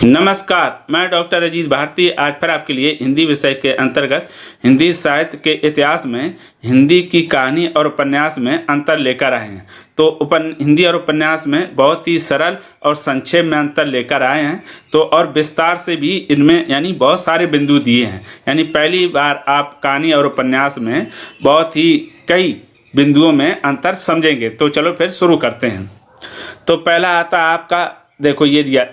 नमस्कार, मैं डॉक्टर अजीत भारती आज फिर आपके लिए हिंदी विषय के अंतर्गत हिंदी साहित्य के इतिहास में हिंदी की कहानी और उपन्यास में अंतर लेकर आए हैं। तो हिंदी और उपन्यास में बहुत ही सरल और संक्षेप में अंतर लेकर आए हैं। तो और विस्तार से भी इनमें यानी बहुत सारे बिंदु दिए हैं। यानी पहली बार आप कहानी और उपन्यास में बहुत ही कई बिंदुओं में अंतर समझेंगे। तो चलो फिर शुरू करते हैं। तो पहला आता आपका, देखो ये दिया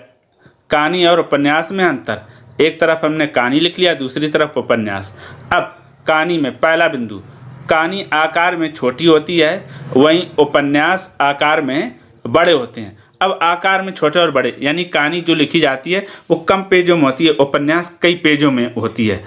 कहानी और उपन्यास में अंतर। एक तरफ हमने कहानी लिख लिया, दूसरी तरफ उपन्यास। अब कहानी में पहला बिंदु, कहानी आकार में छोटी होती है, वहीं उपन्यास आकार में बड़े होते हैं। अब आकार में छोटे और बड़े यानी कहानी जो लिखी जाती है वो कम पेजों में होती है, उपन्यास कई पेजों में होती है।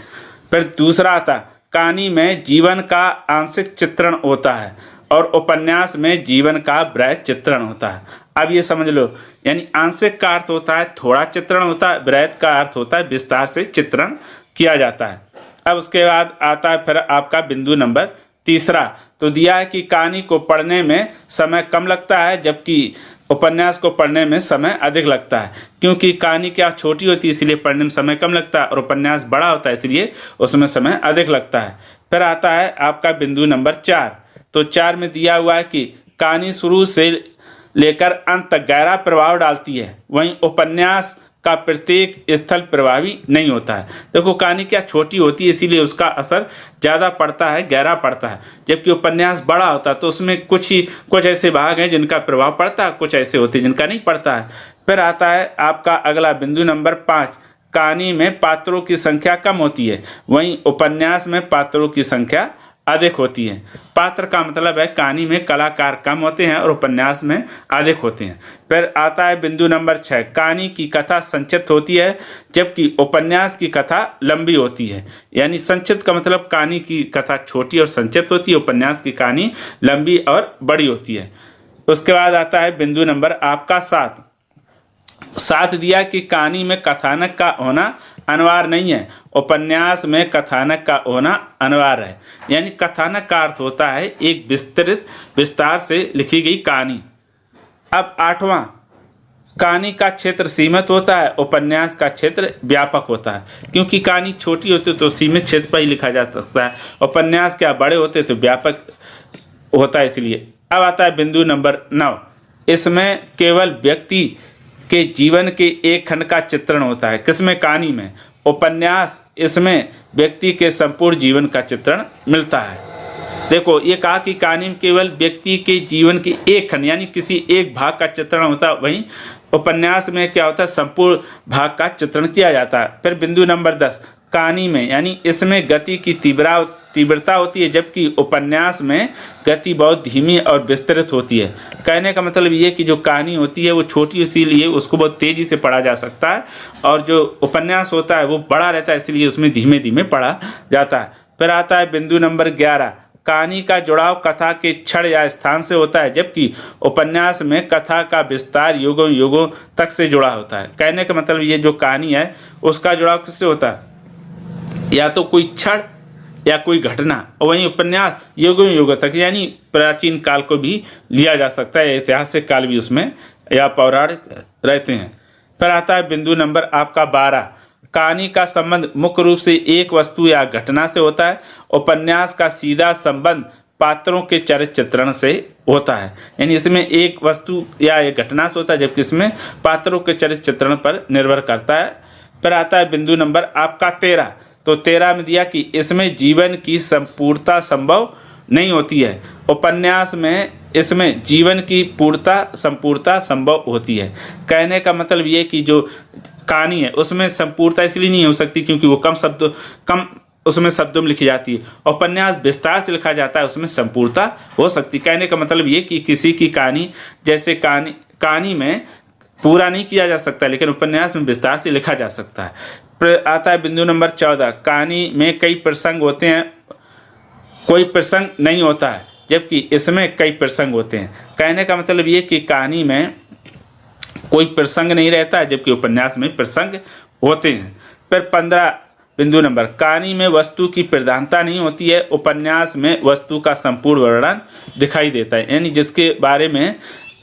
फिर दूसरा आता, कहानी में जीवन का आंशिक चित्रण होता है और उपन्यास में जीवन का बृहद चित्रण होता है। अब ये समझ लो, यानी आंशिक का अर्थ होता है थोड़ा चित्रण होता है, बृहद का अर्थ होता है विस्तार से चित्रण किया जाता है। अब उसके बाद आता है फिर आपका बिंदु नंबर तीसरा। तो दिया है कि कहानी को पढ़ने में समय कम लगता है जबकि उपन्यास को पढ़ने में समय अधिक लगता है। क्योंकि कहानी क्या छोटी होती है इसलिए पढ़ने में समय कम लगता है, और उपन्यास बड़ा होता है इसलिए उसमें समय अधिक लगता है। फिर आता है आपका बिंदु नंबर 4। तो 4 में दिया हुआ है कि कहानी शुरू से लेकर अंत तक गहरा प्रभाव डालती है, वहीं उपन्यास का प्रत्येक स्थल प्रभावी नहीं होता है। देखो कहानी क्या छोटी होती है इसीलिए उसका असर ज़्यादा पड़ता है, गहरा पड़ता है, जबकि उपन्यास बड़ा होता है तो उसमें कुछ ऐसे भाग हैं जिनका प्रभाव पड़ता है, कुछ ऐसे होते हैं जिनका नहीं पड़ता है। फिर आता है आपका अगला बिंदु नंबर 5। कहानी में पात्रों की संख्या कम होती है, वहीं उपन्यास में पात्रों की संख्या अधिक होती है। पात्र का मतलब है कहानी में कलाकार कम होते हैं और उपन्यास में अधिक होते हैं। फिर आता है बिंदु नंबर 6। कहानी की कथा संक्षिप्त होती है जबकि उपन्यास की कथा लंबी होती है। यानी संक्षिप्त का मतलब कहानी की कथा छोटी और संक्षिप्त होती है, उपन्यास की कहानी लंबी और बड़ी होती है। उसके बाद आता है बिंदु नंबर आपका 7 दिया कि कहानी में कथानक का होना अनिवार्य नहीं है, उपन्यास में कथानक का होना अनिवार्य है। यानी कथानक का अर्थ होता है एक विस्तार से लिखी गई कहानी। अब 8वां, कहानी का क्षेत्र सीमित होता है, उपन्यास का क्षेत्र व्यापक होता है। क्योंकि कहानी छोटी होती है तो सीमित क्षेत्र पर ही लिखा जा सकता है, उपन्यास क्या बड़े होते तो व्यापक होता है इसलिए। अब आता है बिंदु नंबर 9। इसमें केवल व्यक्ति के जीवन के एक खंड का चित्रण होता है। किसमें? कहानी में। उपन्यास इसमें व्यक्ति के संपूर्ण जीवन का चित्रण मिलता है। देखो ये कहा कि कहानी में केवल व्यक्ति के जीवन के एक खंड यानी किसी एक भाग का चित्रण होता है, वहीं उपन्यास में क्या होता है संपूर्ण भाग का चित्रण किया जाता है। फिर बिंदु नंबर 10। कहानी में यानी इसमें गति की तीव्रता होती है जबकि उपन्यास में गति बहुत धीमी और विस्तृत होती है। कहने का मतलब ये कि जो कहानी होती है वो छोटी इसीलिए उसको बहुत तेज़ी से पढ़ा जा सकता है, और जो उपन्यास होता है वो बड़ा रहता है इसलिए उसमें धीमे धीमे पढ़ा जाता है। फिर आता है बिंदु नंबर 11। कहानी का जुड़ाव कथा के क्षण या स्थान से होता है जबकि उपन्यास में कथा का विस्तार युगों युगों तक से जुड़ा होता है। कहने का मतलब ये जो कहानी है उसका जुड़ाव किससे होता है? या तो कोई क्षण या कोई घटना, और वहीं उपन्यास युगों युगों तक यानी प्राचीन काल को भी लिया जा सकता है, ऐतिहासिक काल भी उसमें या पौराणिक रहते हैं। फिर आता है बिंदु नंबर आपका 12। कहानी का संबंध मुख्य रूप से एक वस्तु या घटना से होता है, उपन्यास का सीधा संबंध पात्रों के चरित्र चित्रण से होता है। यानी इसमें एक वस्तु या एक घटना से होता है जबकि इसमें पात्रों के चरित्र चित्रण पर निर्भर करता है। फिर आता है बिंदु नंबर आपका 13। तो 13 में दिया कि इसमें जीवन की संपूर्णता संभव नहीं होती है, उपन्यास में इसमें जीवन की संपूर्णता संभव होती है। कहने का मतलब ये कि जो कहानी है उसमें संपूर्णता इसलिए नहीं हो सकती क्योंकि वो कम उसमें शब्दों में लिखी जाती है। उपन्यास विस्तार से लिखा जाता है, उसमें संपूर्णता हो सकती। कहने का मतलब ये कि किसी की कहानी जैसे कहानी में पूरा नहीं किया जा सकता लेकिन उपन्यास में विस्तार से लिखा जा सकता है। आता है बिंदु नंबर 14। कहानी में कई प्रसंग होते हैं, कोई प्रसंग नहीं होता है जबकि इसमें कई प्रसंग होते हैं। कहने का मतलब ये कि कहानी में कोई प्रसंग नहीं रहता है जबकि उपन्यास में प्रसंग होते हैं। फिर 15 बिंदु नंबर, कहानी में वस्तु की प्रधानता नहीं होती है, उपन्यास में वस्तु का संपूर्ण वर्णन दिखाई देता है। यानी जिसके बारे में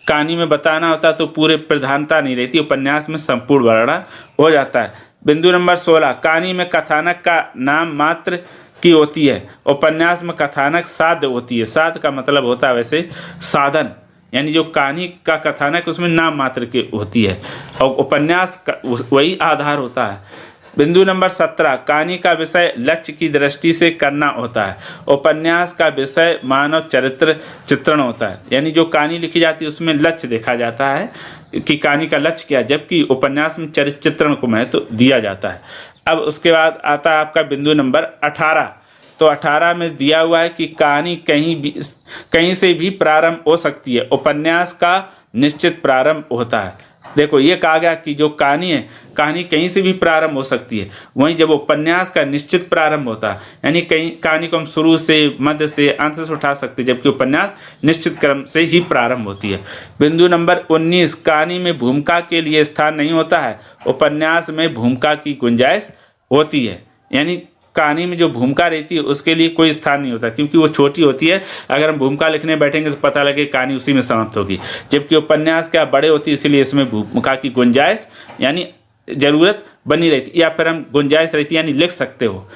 कहानी में बताना होता है तो पूरे प्रधानता नहीं रहती, उपन्यास में संपूर्ण वर्णन हो जाता है। बिंदु नंबर 16, कहानी में कथानक का नाम मात्र की होती है, उपन्यास में कथानक साध्य होती है। साध्य का मतलब होता है वैसे साधन, यानी जो कहानी का कथानक उसमें नाम मात्र की होती है और उपन्यास का वही आधार होता है। बिंदु नंबर 17, कहानी का विषय लक्ष्य की दृष्टि से करना होता है, उपन्यास का विषय मानव चरित्र चित्रण होता है, यानी जो कहानी लिखी जाती है उसमें लक्ष्य देखा जाता है कि कहानी का लक्ष्य क्या है, जबकि उपन्यास में चरित्र चित्रण को महत्व दिया जाता है। अब उसके बाद आता है आपका बिंदु नंबर 18। तो 18 में दिया हुआ है कि कहानी कहीं से भी प्रारंभ हो सकती है, उपन्यास का निश्चित प्रारंभ होता है। देखो ये कहा गया कि जो कहानी है, कहानी कहीं से भी प्रारंभ हो सकती है, वहीं जब उपन्यास का निश्चित प्रारंभ होता है, यानी कहीं कहानी को हम शुरू से, मध्य से, अंत से उठा सकते हैं, जबकि उपन्यास निश्चित क्रम से ही प्रारंभ होती है। बिंदु नंबर 19, कहानी में भूमिका के लिए स्थान नहीं होता है, उपन्यास में भूमिका की गुंजाइश होती है, यानी कहानी में जो भूमिका रहती है उसके लिए कोई स्थान नहीं होता, क्योंकि वो छोटी होती है। अगर हम भूमिका लिखने बैठेंगे तो पता लगे कहानी उसी में समाप्त होगी, जबकि उपन्यास क्या बड़े होती है, इसीलिए इसमें भूमिका की गुंजाइश यानी ज़रूरत बनी रहती है, या फिर हम गुंजाइश रहती है यानी लिख सकते हो।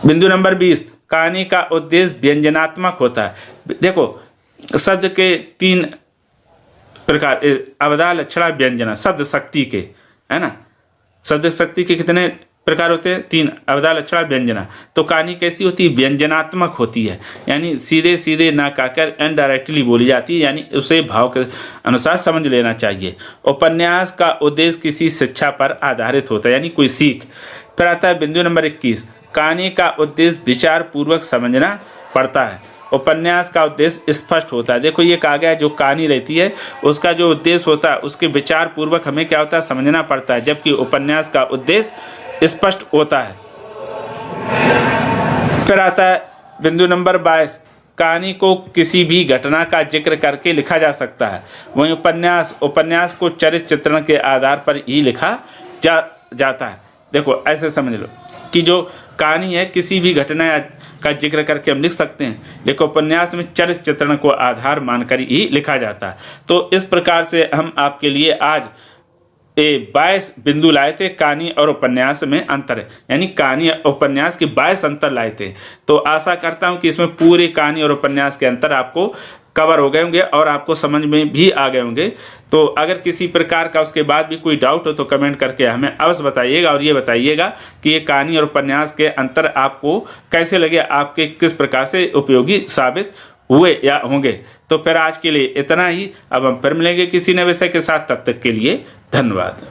बिंदु नंबर 20, कहानी का उद्देश्य व्यंजनात्मक होता है। देखो शब्द के 3 प्रकार, अवधा, लक्षणा, व्यंजना, शब्द शक्ति के, है ना। शब्द शक्ति के कितने प्रकार होते हैं? 3, अवधा, लक्षणा, व्यंजना। तो कहानी कैसी होती है? व्यंजनात्मक होती है, यानी सीधे सीधे ना कहकर इनडायरेक्टली बोली जाती है, यानी उसे भाव के अनुसार समझ लेना चाहिए। उपन्यास का उद्देश्य किसी शिक्षा पर आधारित होता है, यानी कोई सीख। फिर आता है बिंदु नंबर 21, कहानी का उद्देश्य विचार पूर्वक समझना पड़ता है, उपन्यास का उद्देश्य स्पष्ट होता है। देखो ये कहा गया है जो कहानी रहती है उसका जो उद्देश्य होता है उसके विचार पूर्वक हमें क्या होता है, समझना पड़ता है, जबकि उपन्यास का उद्देश्य स्पष्ट होता है। फिर आता है बिंदु नंबर 22, कहानी को किसी भी घटना का जिक्र करके लिखा जा सकता है, वहीं उपन्यास को चरित्र चित्रण के आधार पर ही लिखा जाता है। देखो ऐसे समझ लो कि जो कहानी है किसी भी घटना का जिक्र करके हम लिख सकते हैं, लेकिन उपन्यास में चरित्र चित्रण को आधार मानकर ही लिखा जाता है। तो इस प्रकार से हम आपके लिए आज 22 बिंदु लाए थे कहानी और उपन्यास में अंतर, यानी कहानी और उपन्यास के 22 अंतर लाए थे। तो आशा करता हूं कि इसमें पूरी कहानी और उपन्यास के अंतर आपको कवर हो गए होंगे और आपको समझ में भी आ गए होंगे। तो अगर किसी प्रकार का उसके बाद भी कोई डाउट हो तो कमेंट करके हमें अवश्य बताइएगा, और ये बताइएगा कि ये कहानी और उपन्यास के अंतर आपको कैसे लगे, आपके किस प्रकार से उपयोगी साबित हुए या होंगे। तो फिर आज के लिए इतना ही, अब हम फिर मिलेंगे किसी नए विषय के साथ, तब तक के लिए धन्यवाद।